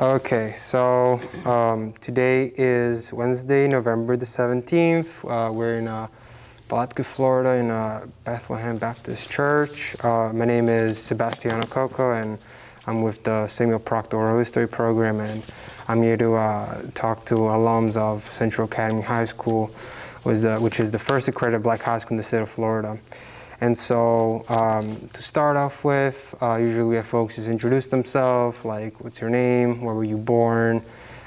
Okay, so today is Wednesday, November the 17th. We're in Palatka, Florida, in Bethlehem Baptist Church. My name is Sebastiano Cocco, and I'm with the Samuel Proctor Oral History Program, and I'm here to talk to alums of Central Academy High School, which is the first accredited black high school in the state of Florida. And so to start off with, usually we have folks just introduce themselves, like what's your name, where were you born,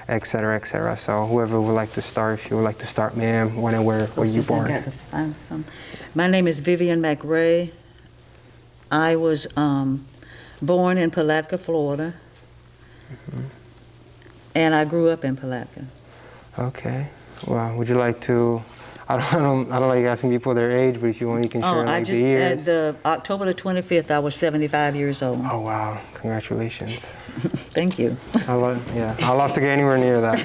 et cetera, et cetera. So whoever would like to start, if you would like to start, ma'am, when and where were you born? My name is Vivian Mcrae. I was born in Palatka, Florida, and I grew up in Palatka. Okay. Well, would you like to? I don't like asking people their age, but if you want, you can share like the years. At the October the 25th, I was 75 years old. Oh wow! Congratulations. Thank you. I'd love to get anywhere near that.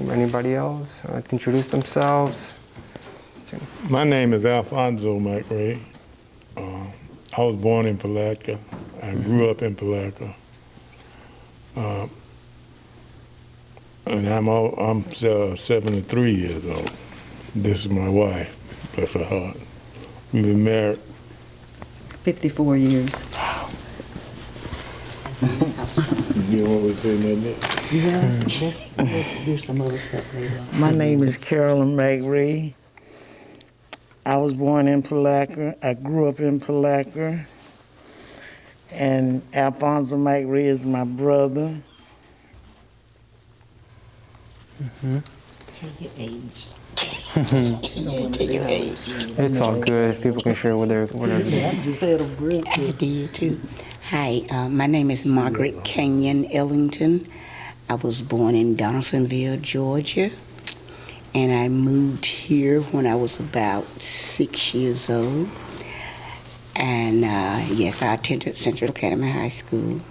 Anybody else like to introduce themselves? My name is Alfonso Mcrae. I was born in Palatka. I grew up in Palatka. And I'm 73 years old. This is my wife, bless her heart. We've been married 54 years. Wow. You want to say nothing? Yeah, let's do some other stuff later. My name is Carolyn McRae. I was born in Palatka. I grew up in Palatka. And Alfonso Mcrae is my brother. Tell your age. Tell your age. It's all good. People can share whatever. I did too. Hi, my name is Margaret Ellington. I was born in Donaldsonville, Georgia, and I moved here when I was about 6 years old. And yes, I attended Central Academy High School.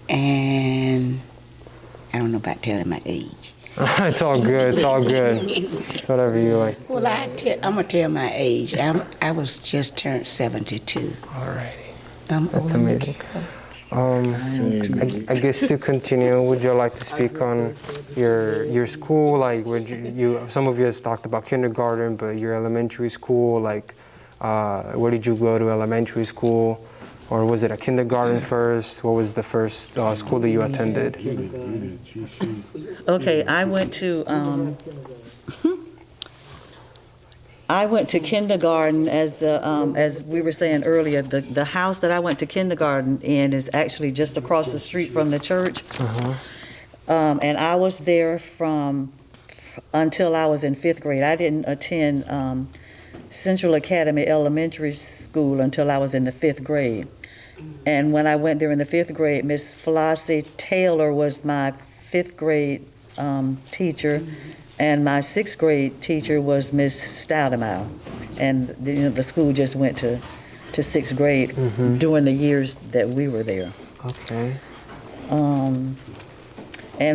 And I don't know about telling my age. It's all good. It's all good. It's whatever you like. Well, I'm gonna tell my age. I was just turned 72. Alrighty. That's amazing. I guess to continue, would you like to speak on your school? Like, would you some of you have talked about kindergarten, but your elementary school, like, where did you go to elementary school? Or was it a kindergarten first? What was the first school that you attended? Okay, I went to kindergarten as we were saying earlier. The house that I went to kindergarten in is actually just across the street from the church. And I was there until I was in 5th grade. I didn't attend Central Academy Elementary School until I was in the 5th grade. And when I went there in the 5th grade, Miss Flossie Taylor was my 5th grade teacher, and my 6th grade teacher was Miss Stoudemow. And the school just went to 6th grade during the years that we were there. Okay. And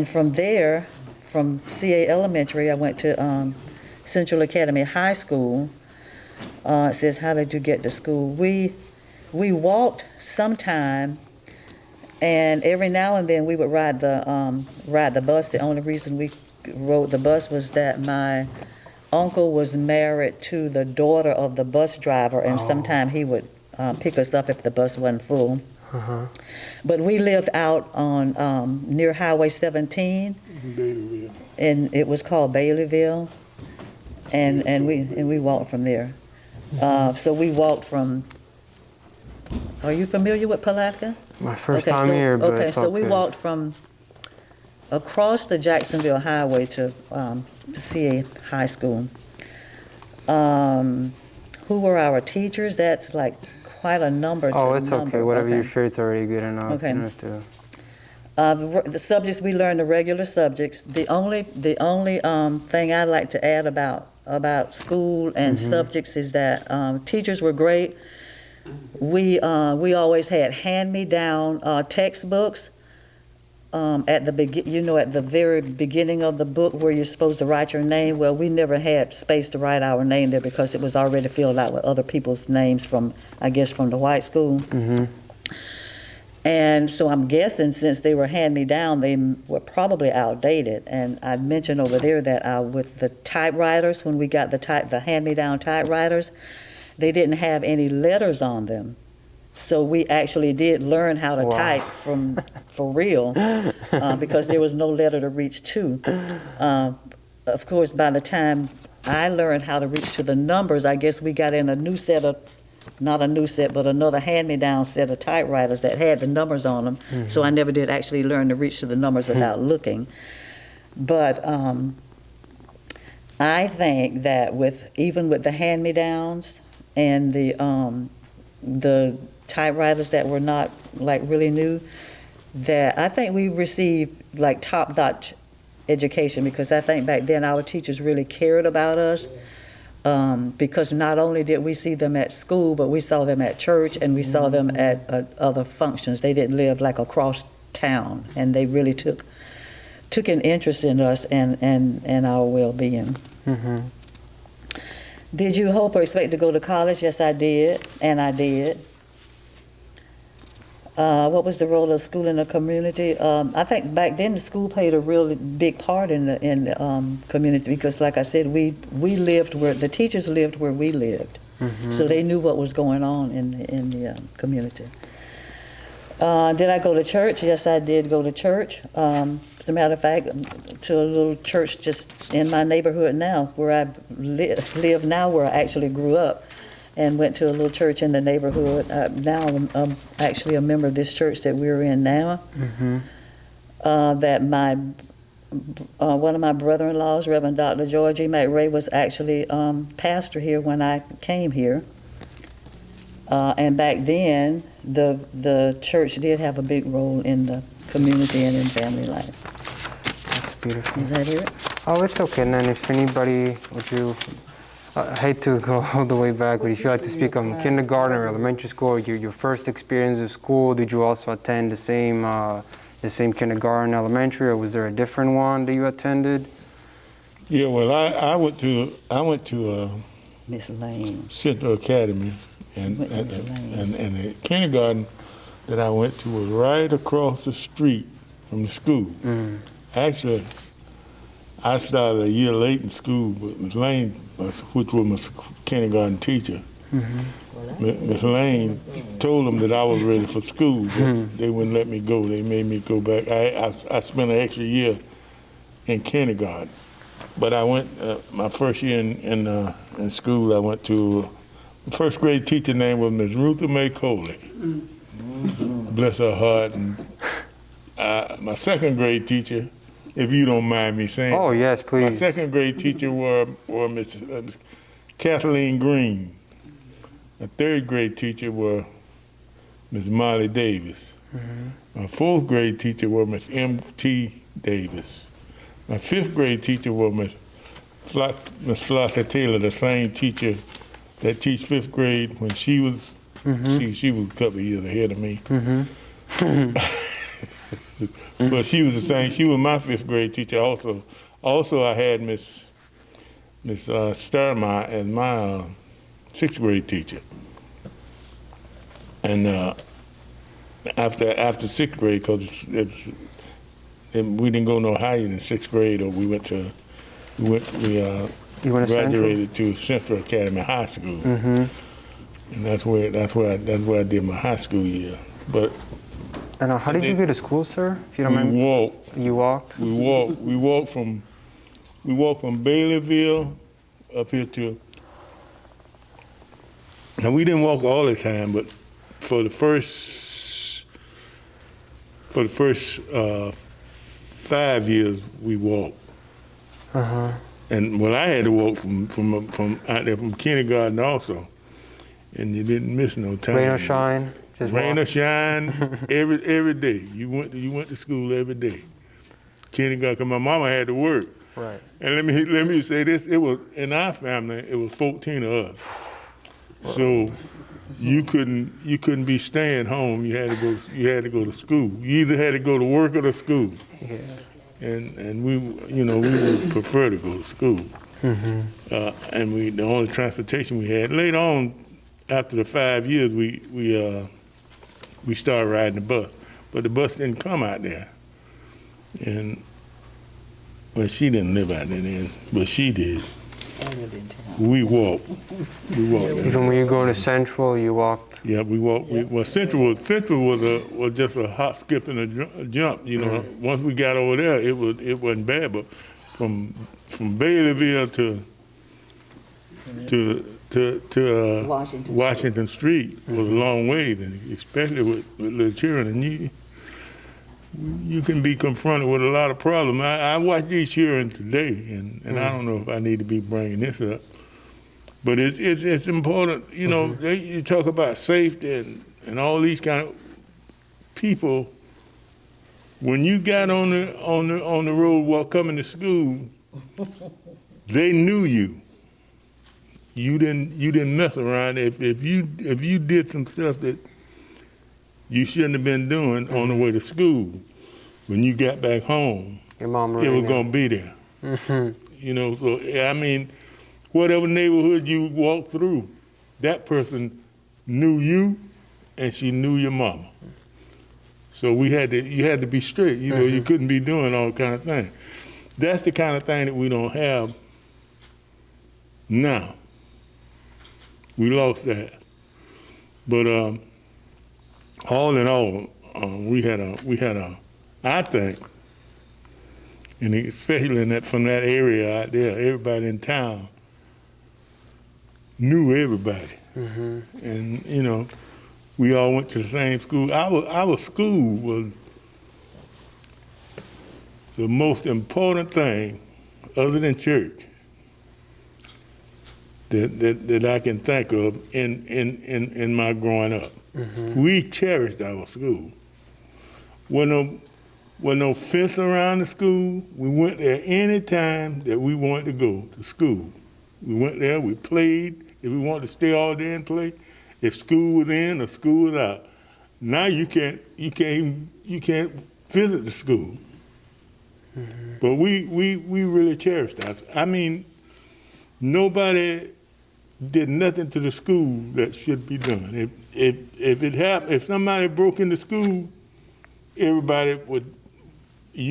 from there, from CA Elementary, I went to Central Academy High School. It says, how did you get to school? We walked sometime, and every now and then we would ride the bus. The only reason we rode the bus was that my uncle was married to the daughter of the bus driver, and sometime he would pick us up if the bus wasn't full. But we lived out on near Highway 17, and it was called Baileyville, and we walked from there. So we walked from. Are you familiar with Palatka? My first time here, but okay. It's So okay. we walked from across the Jacksonville Highway to CA High School. Who were our teachers? That's like quite a number. Oh, it's okay. Whatever you share, it's already good enough. Okay. You don't have to. The subjects we learned, the regular subjects. The only thing I'd like to add about school and subjects is that teachers were great. We always had hand-me-down textbooks. At the very beginning of the book where you're supposed to write your name. Well, we never had space to write our name there because it was already filled out with other people's names from the white school. And so I'm guessing since they were hand-me-down, they were probably outdated. And I mentioned over there that with the typewriters, when we got the hand-me-down typewriters, they didn't have any letters on them. So we actually did learn how to type for real, because there was no letter to reach to. Of course, by the time I learned how to reach to the numbers, I guess we got in a new set of, not a new set, but another hand-me-down set of typewriters that had the numbers on them. Mm-hmm. So I never did actually learn to reach to the numbers without looking. But I think that even with the hand-me-downs and the typewriters that were not like really new, that I think we received like top-notch education, because I think back then our teachers really cared about us, because not only did we see them at school, but we saw them at church and we saw them at other functions. They didn't live like across town, and they really took an interest in us and our well-being. Mm-hmm. Did you hope or expect to go to college? Yes, I did, and I did. What was the role of school in the community? I think back then the school played a really big part in the community, because, like I said, we lived where the teachers lived where we lived, mm-hmm. So they knew what was going on in the community. Did I go to church? Yes, I did go to church. As a matter of fact, to a little church just in my neighborhood now, where I live now, where I actually grew up. And went to a little church in the neighborhood. Now I'm actually a member of this church that we're in now. Mm-hmm. That one of my brother-in-laws, Reverend Dr. Georgie McRae, was actually pastor here when I came here. And back then, the church did have a big role in the community and in family life. That's beautiful. Is that it? Oh, it's okay. And then if anybody, I hate to go all the way back, but if you'd like to speak on kindergarten or elementary school, your first experience of school, did you also attend the same kindergarten, elementary, or was there a different one that you attended? Yeah, well, I went to Miss Lane Central Academy, and the kindergarten that I went to was right across the street from the school. Mm. Actually, I started a year late in school, but Miss Lane, which was my kindergarten teacher, mm-hmm. Miss Lane told them that I was ready for school, but they wouldn't let me go. They made me go back. I spent an extra year in kindergarten, but I went my first year in school. I went to the first grade teacher name was Miss Rutha May Coley. Mm-hmm. Bless her heart. And my second grade teacher, if you don't mind me saying. Oh, yes, please. My second grade teacher were Miss Kathleen Green. My third grade teacher were Miss Molly Davis. Mm-hmm. My fourth grade teacher were Miss M.T. Davis. My fifth grade teacher was Miss Flossie Taylor, the same teacher that teach fifth grade when she was, mm-hmm. she was a couple of years ahead of me. Mm-hmm. But she was the same. She was my fifth grade teacher also. Also, I had Miss Starmeyer as my sixth grade teacher. And after sixth grade, because we didn't go no higher than sixth grade, or we graduated to Central Academy High School, mm-hmm. and that's where I did my high school year. But. And how did you get to school, sir? If you don't mind. You walked. We walked from Baileyville up here to. Now we didn't walk all the time, but for the first 5 years we walked. Uh-huh. And well, I had to walk from out there from kindergarten also, and you didn't miss no time. Rain or shine. Rain or shine, every day. You went to school every day. Kindergarten, 'cause my mama had to work. Right. And let me say this: it was in our family. It was 14 of us, so you couldn't be staying home. You had to go to school. You either had to go to work or to school. Yeah. And we would prefer to go to school. Mm-hmm. And the only transportation we had later on, after the 5 years, we started riding the bus. but the bus didn't come out there. And, well, she didn't live out there then, but she did. We walked. Even when you go to Central, you walked? Yeah, we walked. Well, Central was just a hop, skip, and a jump. You know, once we got over there, it wasn't bad. But from Baileyville to Washington Street was a long way, especially with little children. And you can be confronted with a lot of problems. I watch these children today, and I don't know if I need to be bringing this up, but it's important. You know, you talk about safety and all these kind of people. When you got on the road coming to school, they knew you. You didn't mess around. If you did some stuff that you shouldn't have been doing on the way to school, when you got back home, Your mom it was gonna be there. You know, so I mean, whatever neighborhood you walked through, that person knew you, and she knew your mama. So you had to be straight. You know, you couldn't be doing all kind of things. That's the kind of thing that we don't have now. We lost that. But all in all, we had a, I think, and especially from that area out there, everybody in town knew everybody. And, you know, we all went to the same school. Our school was the most important thing, other than church, that I can think of in my growing up. We cherished our school. Wasn't no fence around the school. We went there any time that we wanted to go to school. We went there, we played. If we wanted to stay all day and play, if school was in or school was out. Now you can't visit the school. But we really cherished us. I mean, nobody did nothing to the school that should be done. If somebody broke into school, you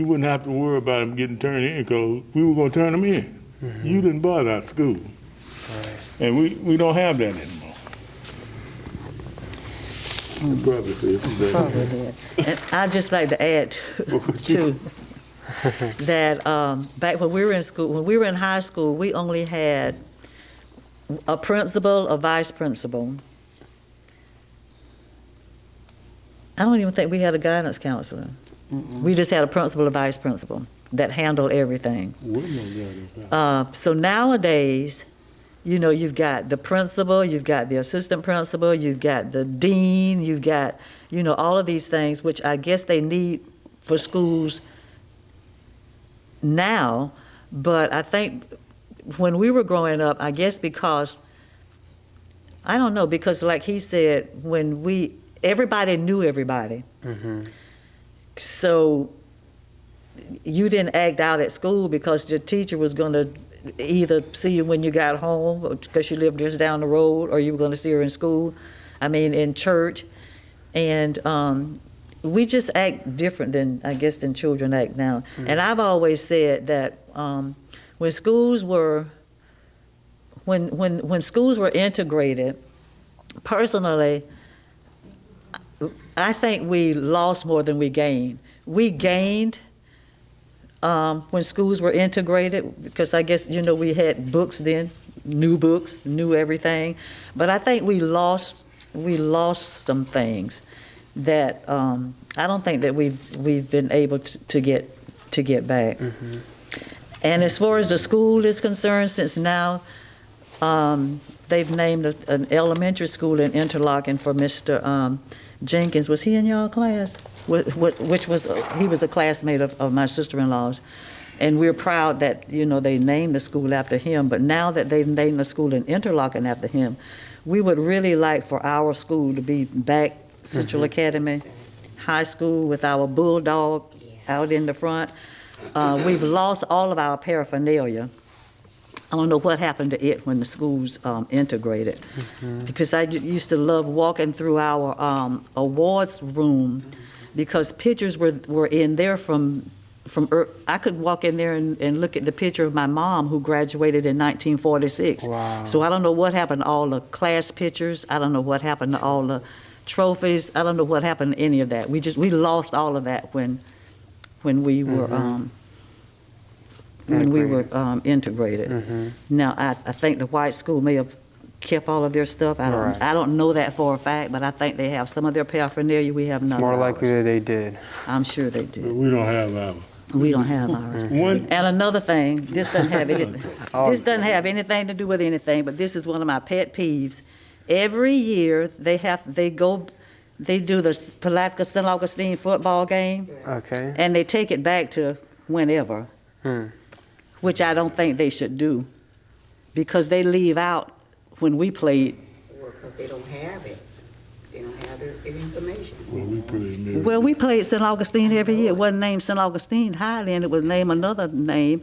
wouldn't have to worry about them getting turned in because we were going to turn them in. You didn't bother our school. Right. And we don't have that anymore. Probably did. And I'd just like to add to that back when we were in school, when we were in high school, we only had a principal, a vice principal. I don't even think we had a guidance counselor. We just had a principal, a vice principal that handled everything. So nowadays, you know, you've got the principal, you've got the assistant principal, you've got the dean, you've got, you know, all of these things, which I guess they need for schools now. But I think when we were growing up, I guess because, I don't know, because like he said, everybody knew everybody. So you didn't act out at school because your teacher was going to either see you when you got home because you lived just down the road, or you were going to see her in school, in church. And we just act different than children act now. And I've always said that when schools were integrated, personally, I think we lost more than we gained. We gained when schools were integrated, because I guess, you know, we had books then, new books, new everything. But I think we lost some things that I don't think that we've been able to get back. And as far as the school is concerned, since now they've named an elementary school in Interlochen for Mr. Jenkins. Was he in y'all class? He was a classmate of my sister-in-law's. And we're proud that, you know, they named the school after him. But now that they've named the school in Interlochen after him, we would really like for our school to be back, Central Academy High School, with our bulldog out in the front. We've lost all of our paraphernalia. I don't know what happened to it when the schools integrated. Because I used to love walking through our awards room because pictures were in there from I could walk in there and look at the picture of my mom who graduated in 1946. Wow. So I don't know what happened to all the class pictures. I don't know what happened to all the trophies. I don't know what happened to any of that. We lost all of that when we were integrated. Now I think the white school may have kept all of their stuff. I don't know that for a fact, but I think they have some of their paraphernalia. We have none. It's more of likely ours. that they did. I'm sure they did. But we don't have ours. We don't have ours. And another thing, this doesn't have anything to do with anything, but this is one of my pet peeves. Every year they do the Palatka St. Augustine football game. Okay. And they take it back to whenever, which I don't think they should do, because they leave out when we played. Well, because they don't have it. They don't have the information. Well, we put it in there. Well, we played St. Augustine every year. It wasn't named St. Augustine Highland. It was named another name.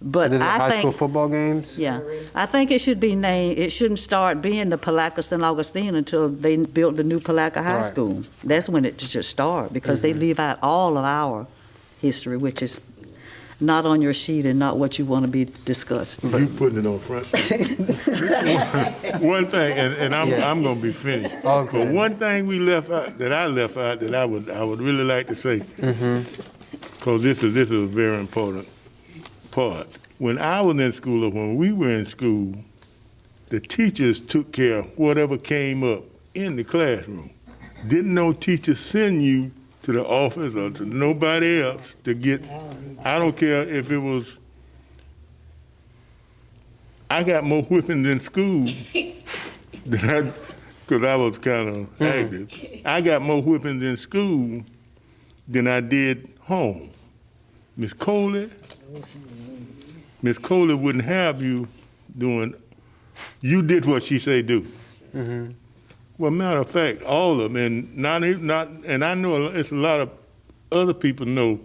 But These are I high think, school football games? yeah, I think it should be named. It shouldn't start being the Palatka St. Augustine until they built the new Palatka High Right. School. That's when it should start, because they leave out all of our history, which is not on your sheet and not what you want to be discussed. You putting it on front. One thing, and I'm gonna be finished. Okay. But one thing we left out that I would really like to say, because this is a very important part. When I was in school, or when we were in school, the teachers took care of whatever came up in the classroom. Didn't no teacher send you to the office or to nobody else to get, I don't care if it was, I got more whippings in school than because I was kind of active. I got more whippings in school than I did home. Miss Coley wouldn't have you doing, you did what she say do. Well, matter of fact, all of them, and and I know it's a lot of other people know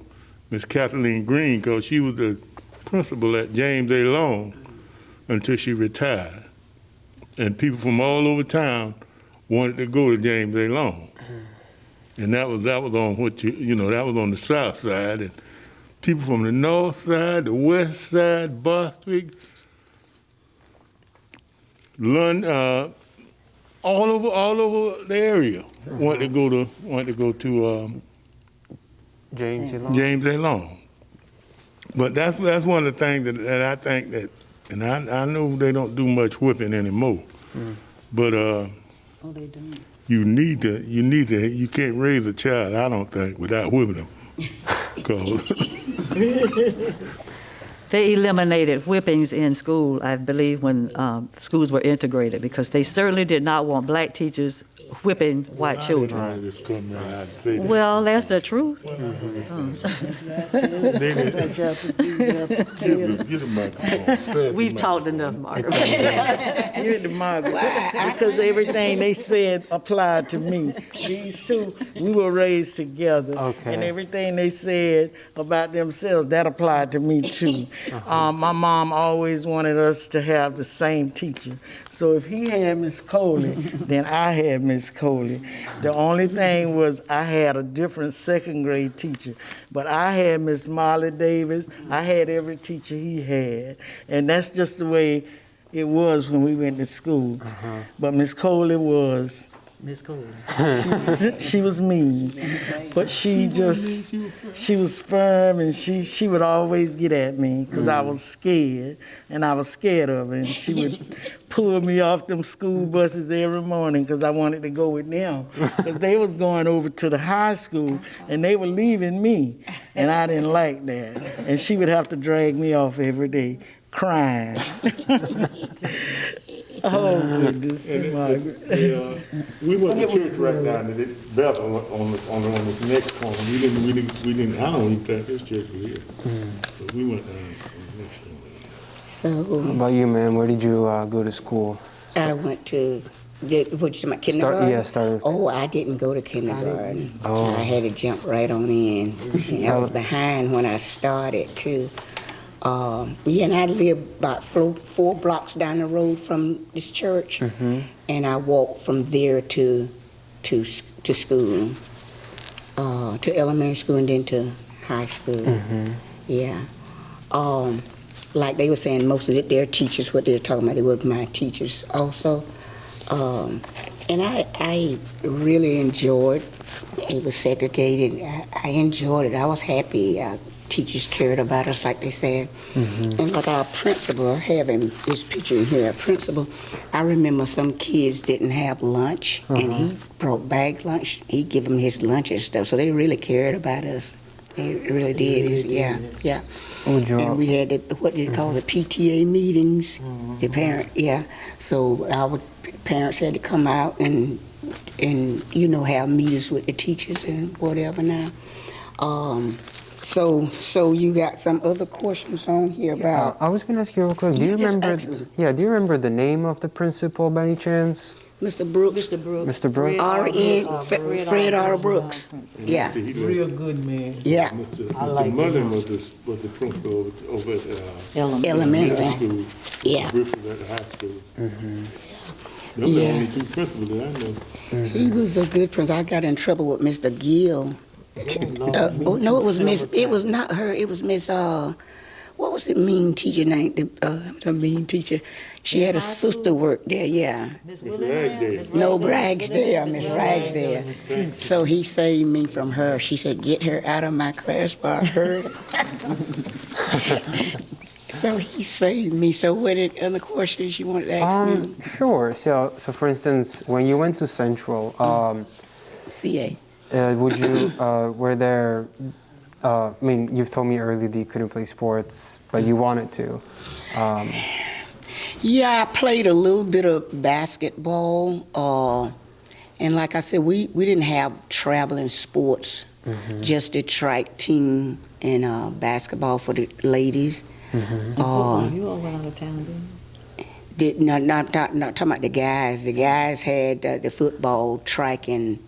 Miss Kathleen Green, because she was the principal at James A. Long until she retired. And people from all over town wanted to go to James A. Long. And that was on what that was on the south side. And people from the north side, the west side, Bostwick, London, all over the area wanted to go to James A. Long. James A. Long. But that's one of the things that I think that, and I know they don't do much whipping anymore. But they don't. you can't raise a child, I don't think, without whipping them. 'Cause They eliminated whippings in school, I believe, when schools were integrated, because they certainly did not want black teachers whipping white children. I just come right out and say that. Well, that's the truth. Get the microphone. We've talked enough, Margaret. You're the Margaret. Because everything they said applied to me. These two, we were raised together. Okay. And everything they said about themselves, that applied to me too. My mom always wanted us to have the same teacher. So if he had Miss Coley, then I had Miss Coley. The only thing was I had a different second grade teacher. But I had Miss Molly Davis. I had every teacher he had. And that's just the way it was when we went to school. But Miss Coley was, Miss Cole. she was mean. But she was firm, and she would always get at me because I was scared, and I was scared of her. And she would pull me off them school buses every morning because I wanted to go with them. Because they was going over to the high school, and they were leaving me, and I didn't like that. And she would have to drag me off every day, crying. Oh, goodness, Margaret. We went to church right down to Bethel on this next corner. We didn't, I don't even think this church was here. But we went down on the next corner. So How about you, ma'am? Where did you go to school? I went to, kindergarten? Started. Oh, I didn't go to kindergarten. Oh. I had to jump right on in. And I was behind when I started too. And I lived about 4 blocks down the road from this church, and I walked from there to school. to elementary school and then to high school. Yeah. Like they were saying, most of their teachers, what they're talking about, they were my teachers also. And I really enjoyed. It was segregated. I enjoyed it. I was happy. Teachers cared about us, like they said. And like our principal, having this picture in here, our principal, I remember some kids didn't have lunch, and he brought bag lunch. He'd give them his lunch and stuff, so they really cared about us. They really did. Yeah. And we had what they call the PTA meetings, the parent, So our parents had to come out and have meetings with the teachers and whatever now. So you got some other questions on here about? I was going to ask you real quick. Do you remember the name of the principal by any chance? Mr. Brooks. Mr. Brooks. Fred R. Brooks. Yeah. Real good man. Yeah. Mr. Mullen was the principal over at Elementary. school. Yeah. Griffith at the high school. Those are the only two principals that I know. He was a good principal. I got in trouble with Mr. Gill. No, it was Miss. It was not her. It was Miss. What was the mean teacher name? The mean teacher. She had a sister work there. Yeah. Miss Ragsdale. No, Ragsdale. Miss Ragsdale. So he saved me from her. She said, "Get her out of my class by her." So he saved me. So what other questions you wanted to ask me? Sure. So for instance, when you went to Central, CA. would you were there? I mean, you've told me earlier that you couldn't play sports, but you wanted to. Yeah, I played a little bit of basketball, and like I said, we didn't have traveling sports, just the track team and basketball for the ladies. You all went out of town, didn't you? Not talking about the guys. The guys had the football, track, and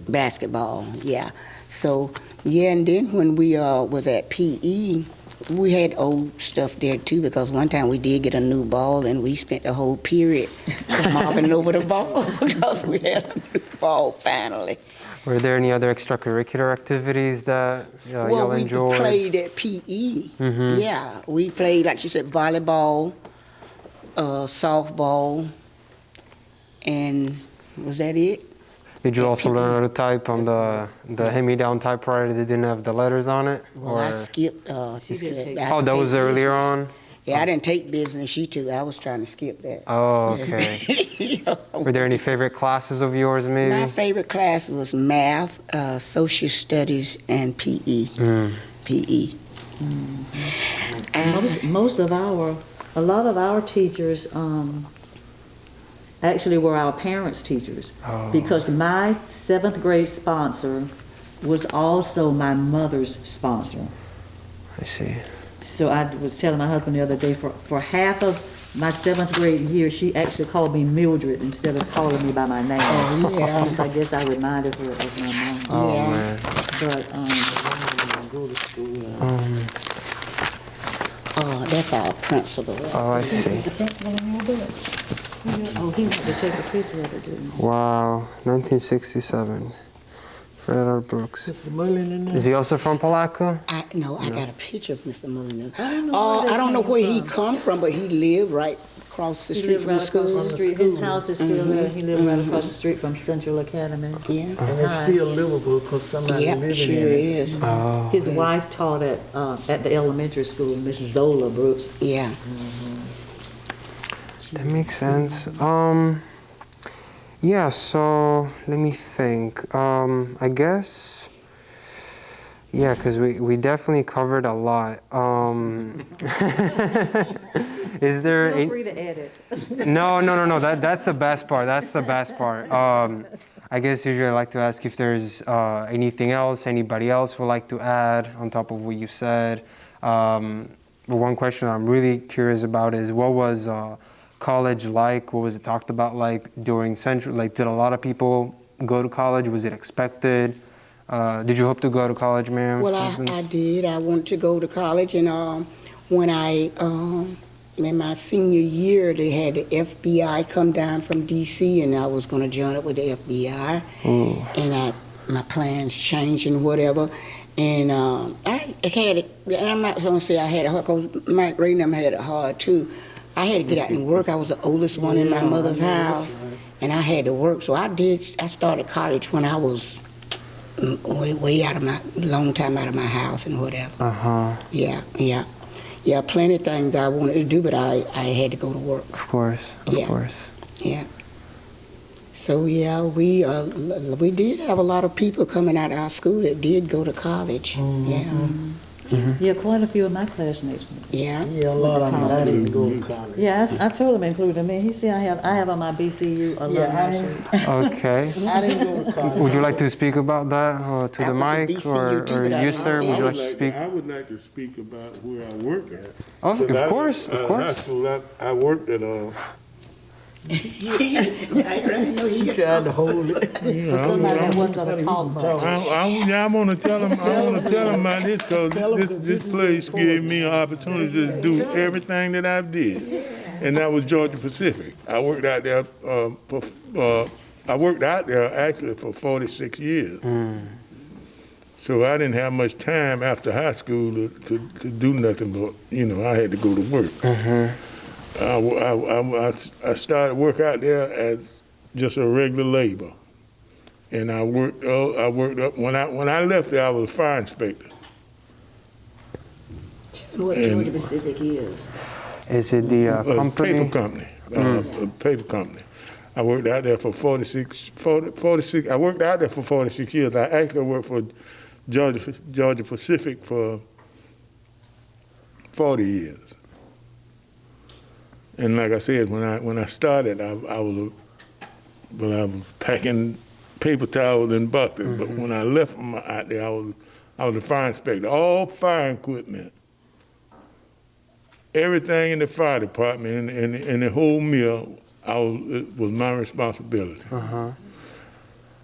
basketball. Yeah. So and then when we was at PE, we had old stuff there too, because one time we did get a new ball and we spent the whole period mopping over the ball because we had a new ball finally. Were there any other extracurricular activities that y'all enjoyed? Well, we played at PE. Yeah, we played, like you said, volleyball, softball, and was that it? Did you also learn how to type on the hand-me-down typewriter that didn't have the letters on it? Well, I skipped. That was earlier on? Yeah, I didn't take business. She took. I was trying to skip that. Oh, okay. Were there any favorite classes of yours, maybe? My favorite class was math, social studies, and PE. PE. A lot of our teachers actually were our parents' teachers, because my 7th grade sponsor was also my mother's sponsor. I see. So I was telling my husband the other day, for half of my 7th grade year, she actually called me Mildred instead of calling me by my name. Oh, yeah. Because I guess I reminded her of my mom. Oh, man. But, Go to school. That's our principal. Oh, I see. the principal in your book. He went to take a picture of it, didn't he? Wow, 1967. Fred R. Brooks. Mr. Mullen in there? Is he also from Palaco? I got a picture of Mr. Mullen. I don't know where he come from, but he lived right across the street from the school. His house is still there. He lived right across the street from Central Academy. Yeah. And it's still livable because somebody living Yep, sure in it. is. Oh. His wife taught at the elementary school, Mrs. Zola Brooks. Yeah. That makes sense. Yeah, so let me think. I guess, yeah, because we definitely covered a lot. Is there? Feel free to edit. No. That's the best part. That's the best part. I guess usually I like to ask if there's anything else anybody else would like to add on top of what you said. One question I'm really curious about is what was college like? What was it talked about like during Central? Like, did a lot of people go to college? Was it expected? Did you hope to go to college, ma'am? Well, I did. I wanted to go to college, and when in my senior year, they had the FBI come down from D.C., and I was going to join up with the FBI. Ooh. And my plans changed and whatever. And I had it, and I'm not going to say I had it hard, because Mike Ray and them had it hard too. I had to get out and work. I was the oldest one in my mother's house, and I had to work. So I started college when I was way out of long time out of my house and whatever. Yeah, plenty of things I wanted to do, but I had to go to work. Of course. Yeah. So yeah, we did have a lot of people coming out of our school that did go to college. Yeah, quite a few of my classmates. Yeah, Yeah, a lot of them I didn't go to college. Yeah, I told him, including me. He said I have on my BCU alumni shirt. Okay. I didn't go to college. Would you like to speak about that to I the went to mic, BCU too, or but I you, didn't sir? Would you like to finish. speak? I would like to speak about where I worked at. Of course, of High course. school, I worked at I know He tried to hold it. For somebody that wasn't gonna talk much. I want to tell him. I want to tell him about this because this place gave me an opportunity to do everything that I did, and that was Georgia Pacific. I worked out there actually for 46 years. So I didn't have much time after high school to do nothing but I had to go to work. I started work out there as just a regular labor, and I worked up. When I left there, I was a fire inspector. what Georgia Pacific is. Is it the company? Paper company. A paper company. I worked out there for 46. I worked out there for 46 years. I actually worked for Georgia Pacific for 40 years. And like I said, when I started, I was packing paper towels and buckets. But when I left from out there, I was a fire inspector. All fire equipment, everything in the fire department and the whole mill, it was my responsibility.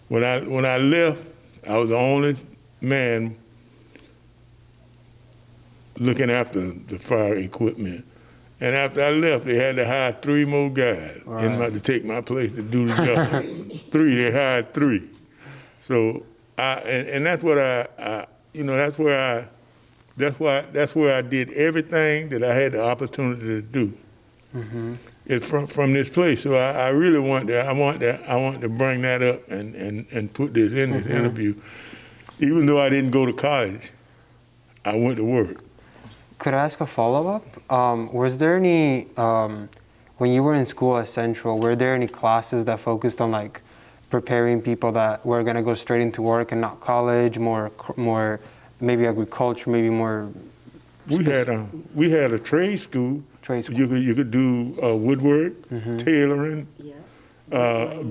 When I left, I was the only man looking after the fire equipment. And after I left, they had to hire 3 more guys to take my place to do the job. They hired 3. So that's what that's where I did everything that I had the opportunity to do. It's from this place. So I really want to bring that up and put this in this interview. Even though I didn't go to college, I went to work. Could I ask a follow-up? Was there any, when you were in school at Central, were there any classes that focused on like preparing people that were gonna go straight into work and not college, more maybe agriculture, maybe more? We had a trade school. You could do woodwork, tailoring,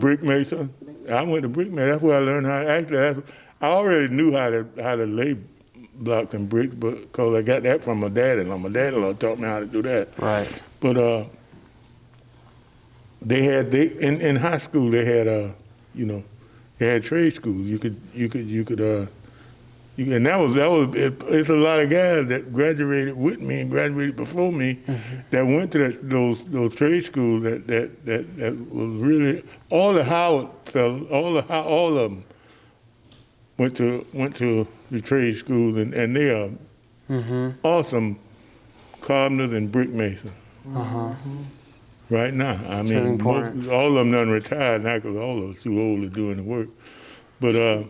brick mason. I went to brick mason. That's where I learned how. I already knew how to lay blocks and bricks, because I got that from my dad-in-law. My dad-in-law taught me how to do that. Right. But in high school they had they had trade schools. You could and that was it's a lot of guys that graduated with me and graduated before me that went to those trade schools that was really all the Howard fellas, all of them went to the trade schools, and they are awesome carpenters and brick masons. Right now, I mean, all of them done retired now because all of us too old to doing the work. But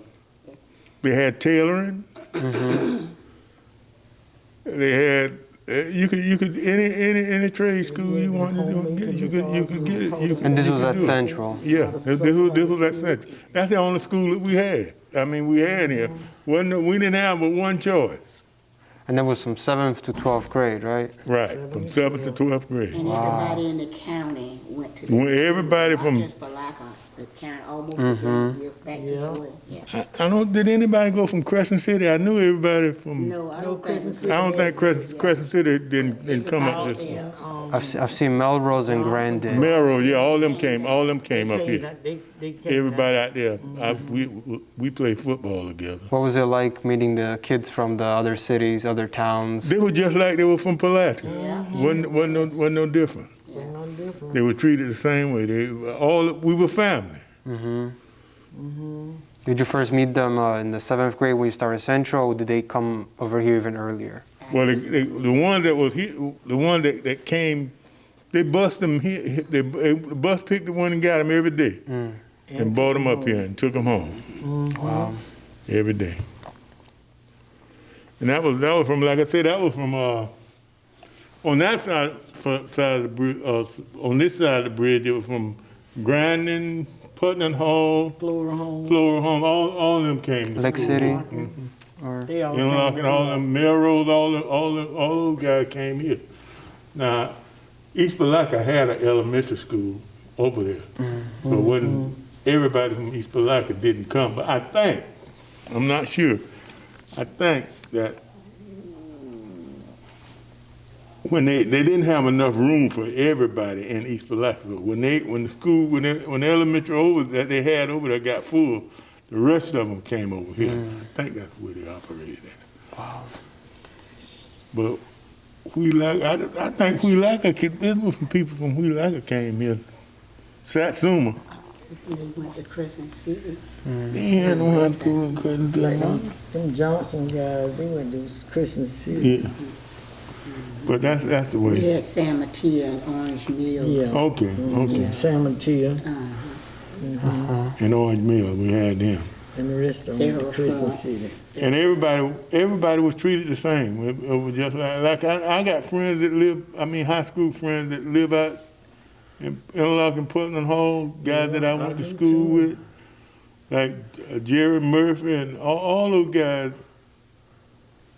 they had tailoring. They had you could any trade school you wanted to do, you could get it. And this was at Central. Yeah, this was at Central. That's the only school that we had. I mean, we had here. We didn't have but one choice. And that was from 7th to 12th grade, right? Right, from 7th to 12th grade. And everybody in the county went to Everybody not from just Balaka, the county almost back to school. Yeah. I don't. Did anybody go from Crescent City? I knew everybody from. No, I don't think. I don't think Crescent City didn't come up this way. I've seen Melrose and Grandin. Melrose, yeah, all them came up here. Everybody out there, we played football together. What was it like meeting the kids from the other cities, other towns? They were just like they were from Pulaski. Wasn't no different. They were treated the same way. We were family. Did you first meet them in the 7th grade when you started Central, or did they come over here even earlier? Well, the one that was here, the one that came, they bused them here. The bus picked the one and got them every day, and brought them up here and took them home. Wow. Every day. And that was from, like I said, that was from on that side of the bridge. On this side of the bridge, it was from Grandin, Putnam Hall, Flora Home. All of them came. Lake City. Or Interlochen, all them Melrose, all those guys came here. Now, East Palatka had an elementary school over there, but when everybody from East Palatka didn't come, but I think, I'm not sure, I think that when they didn't have enough room for everybody in East Palatka, so when the elementary over that they had over there got full, the rest of them came over here. I think that's where they operated at. wow. But I think there was some people from Huilaka came here. Satsuma. They went to Crescent City. They had no high school in Crescent City. Them Johnson guys, they went to Christian City. Yeah. But that's the We way. had San Mateo and Orange Mills. Yeah. Okay. San Mateo And Orange Mill, we had them. and the rest of them went to Christian City. And everybody was treated the same. It was just like I got friends that high school friends that live out in Interlochen, Putnam Hall, guys that I went to school with, like Jerry Murphy and all those guys.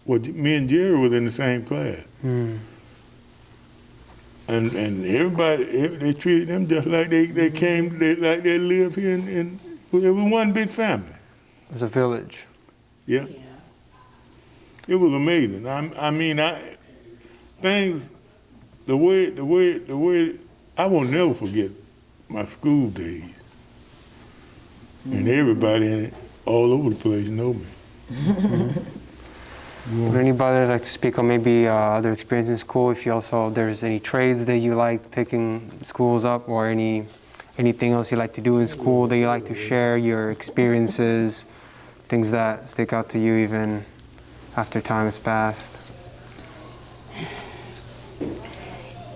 Well, me and Jerry was in the same class. And everybody, they treated them just like they came, like they lived here in it was one big family. It was a village. Yeah. It was amazing. The way, I will never forget my school days. And everybody in it, all over the place know me. Would anybody like to speak on maybe other experiences in school? If there's any trades that you like picking schools up, or anything else you like to do in school that you like to share, your experiences, things that stick out to you even after time has passed?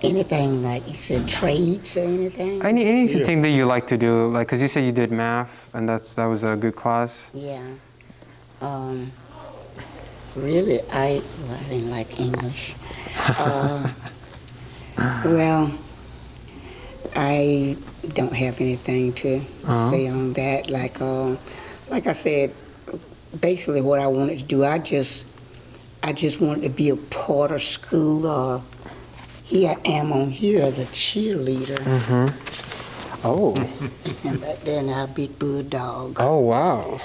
Anything like you said, trades or anything? Anything that you like to do, like, because you said you did math, and that was a good class. Yeah. Really, I didn't like English. Well, I don't have anything to say on that. Like I said, basically what I wanted to do, I just wanted to be a part of school. Here I am on here as a cheerleader. Oh. And back then I was a big bulldog. Oh, wow.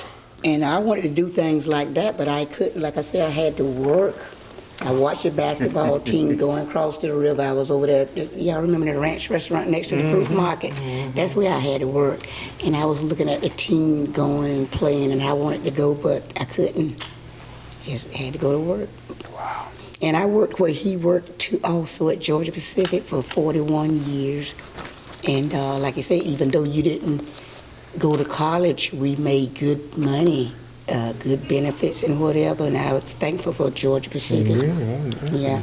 And I wanted to do things like that, but I couldn't. Like I said, I had to work. I watched the basketball team going across to the river. I was over there. Y'all remember the ranch restaurant next to the fruit market? That's where I had to work. And I was looking at the team going and playing, and I wanted to go, but I couldn't. Just had to go to work. Wow. And I worked where he worked too, also at Georgia Pacific for 41 years. And like I say, even though you didn't go to college, we made good money, good benefits and whatever, and I was thankful for Georgia Pacific. Yeah.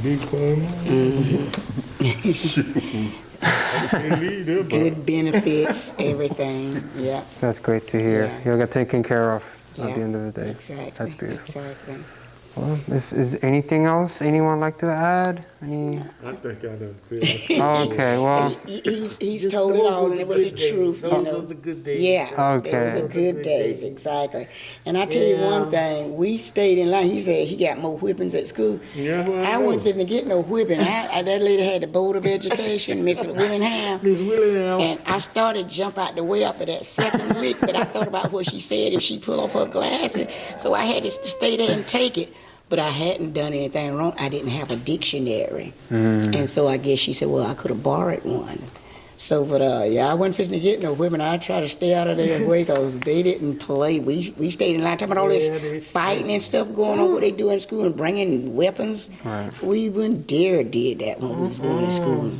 Good benefits, everything, yeah. That's great to hear. Yeah. You'll get taken care of at Yeah, the end of the day. Exactly. That's beautiful. Exactly. Well, is anything else anyone like to add? I think I done said Oh, okay, well, He's told it all, and it was the truth, you know. Those were the good days. Yeah, Okay. it was the good days, exactly. And I tell you one thing, we stayed in line. He said he got more whippings at school. Yeah, well, I wasn't finna get no whipping. That lady had the Board of Education, Miss Willingham. Miss Willingham. And I started to jump out the way off of that second lick, but I thought about what she said if she pulled off her glasses. So I had to stay there and take it. But I hadn't done anything wrong. I didn't have a dictionary. And so I guess she said, well, I could have borrowed one. So, but yeah, I wasn't fixing to get no whipping. I tried to stay out of their way because they didn't play. We stayed in line talking about all this fighting and stuff going on, what they do in school and bringing weapons. Right. We wouldn't dare did that when we was going to school.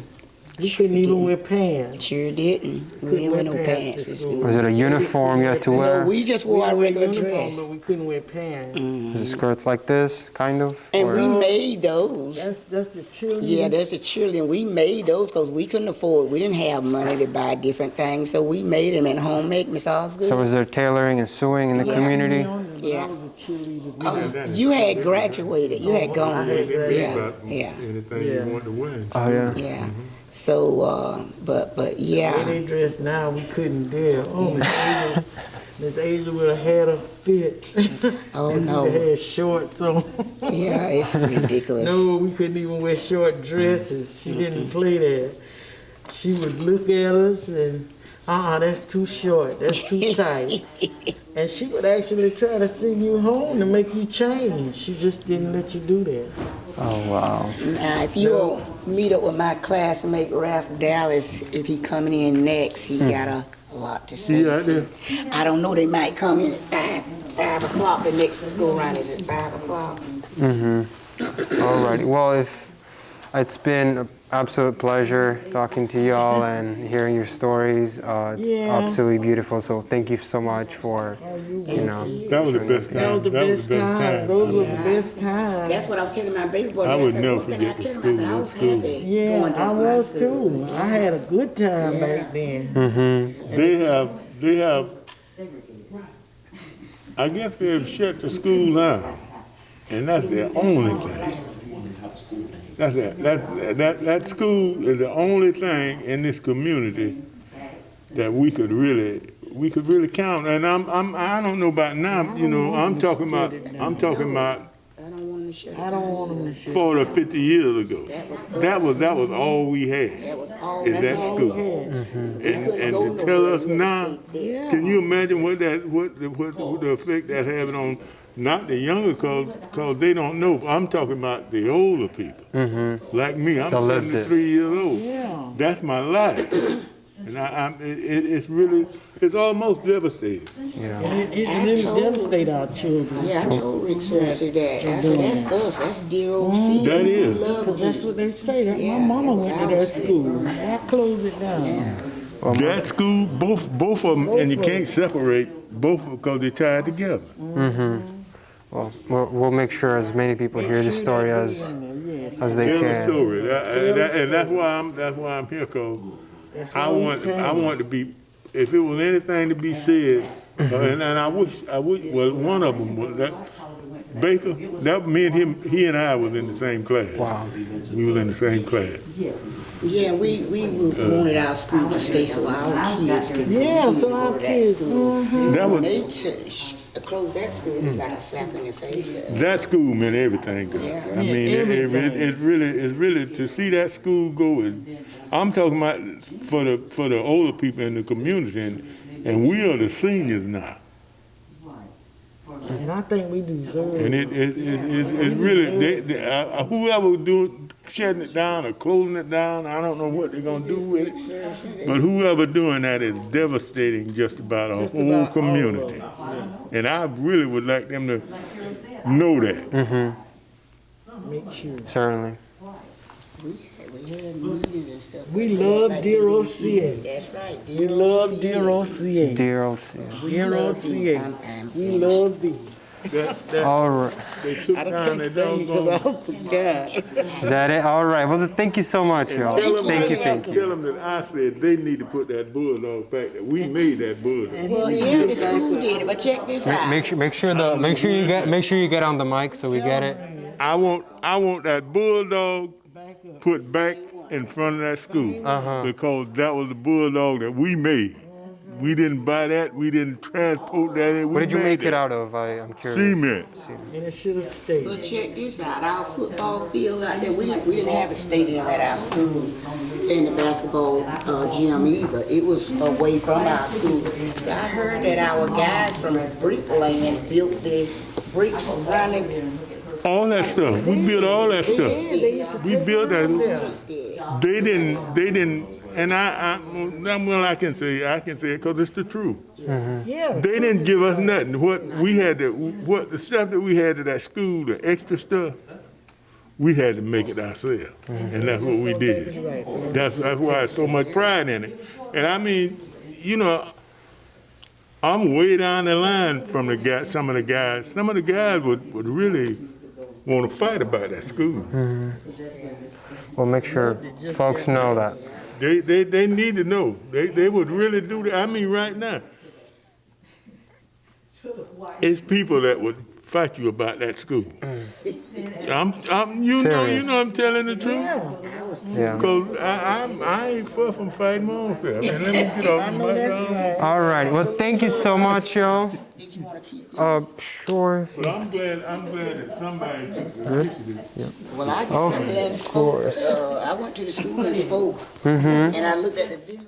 We couldn't even wear pants. Sure didn't. We didn't wear no pants to school. Was it a uniform you had to wear? No, we just wore our regular dress. But we couldn't wear pants. Was it skirts like this, kind of? And or- we made those. That's the children. Yeah, that's the children. We made those because we couldn't afford. We didn't have money to buy different things, so we made them at home. Make Miss Osgood. So was there tailoring and sewing in the community? Yeah. I was a cheerleader. Oh, you had graduated. You had gone. Yeah. Yeah. Anything Yeah. you want to win. Oh, yeah. Yeah. So, but The way yeah. they dress now, we couldn't dare. Oh, Miss Asia would have had a fit. Oh, and no. We'd have had shorts on. Yeah, it's ridiculous. No, we couldn't even wear short dresses. She didn't play that. She would look at us and, that's too short. That's too tight. And she would actually try to send you home to make you change. She just didn't let you do that. Oh, wow. Now, if you will meet up with my classmate Ralph Dallas, if he coming in next, he got a lot to say. Yeah, I to do. you. I don't know. They might come in at 5 o'clock. The next go round is at 5 o'clock. All righty. Well, it's been an absolute pleasure talking to y'all and hearing your stories. It's Yeah. absolutely beautiful. So thank you so much for, you know. That was the best time. That was the best times. Those were the best times. That's what I was telling my baby boy. I They would said, never what can I forget the tell him? I said, I school. was School. happy Yeah, going to I my was school. too. I had a good time back then. They have, I guess they've shut the school down, and that's their only thing. That's it. That school is the only thing in this community that we could really count. And I don't know about now. You know, I'm talking about I don't want him to shut I don't want them to shoot. 40 or 50 years ago. That was all we That had was all in we that had. school. And to tell us now, can you imagine what the effect that having on not the younger cause they don't know. I'm talking about the older people. Like me, I'm That lived it. 73 years old. Yeah. That's my life. And it's almost devastating. Yeah. It really devastate our children. Yeah, I told Rick Sorensen that. I said, that's us. That's dear old C. That is. We love Because that's you. what they say. That Yeah, my mama that was went to our that school. school. I closed it down. That school, both of them, and you can't separate both of them because they're tied together. Well, we'll make sure as many people hear the story as they Tell the can. story, and that's why I'm here, cause I want to be. If it was anything to be said, and I wish. Well, one of them was that Baker. That me and him, he and I was in the same class. Wow. We was in the same class. Yeah, we wanted our school to stay so our kids could continue to so go our to that kids, school. That When was they closed that school, it's like a slap in the face to us. that school meant everything to us. I mean, it's really to see that school go. I'm talking about for the older people in the community, and we are the seniors now. And I think we deserve And it. it's really whoever shutting it down or closing it down. I don't know what they're gonna do with it, but whoever doing that is devastating just about a whole community. And I really would like them to know that. Make sure. Certainly. We had meetings and stuff. We Like love that. dear OCA. That's right. We love dear OCA. Dear old Sia. Dear OCA. I'm We finished. love thee. All right. They took I down can't that say because I doggone. forgot. Is that it? All right. Well, then thank you so much, y'all. Thank you. Tell them that I said they need to put that bulldog back there. We made that bulldog. Well, yeah, the school did it, but check this out. Make sure you get on the mic so we get it. I want that bulldog put back in front of that school because that was the bulldog that we made. We didn't buy that. We didn't transport that in. What did you make it out of? I'm curious. Cement. And it should have stayed. But check this out, our football field out there, we didn't have a stadium at our school in the basketball gym either. It was away from our school. I heard that our guys from Brickland built the bricks around it. All that stuff. We built all that stuff. We built that. They didn't. And I can say it because it's the truth. Yeah. They didn't give us nothing. What the stuff that we had at that school, the extra stuff, we had to make it ourselves, and that's what we did. That's why there's so much pride in it. And I mean, you know, I'm way down the line from the guys. Some of the guys would really want to fight about that school. We'll make sure folks know that. They need to know. They would really do that. I mean, right now, it's people that would fight you about that school. You know, I'm telling the truth. Yeah. Because I ain't far from fighting my own self. I mean, let me get off my phone. All right. Well, thank you so much, y'all. Sure. But I'm glad that somebody took the initiative. Well, I spoke. I went to the school and spoke, and I looked at the video.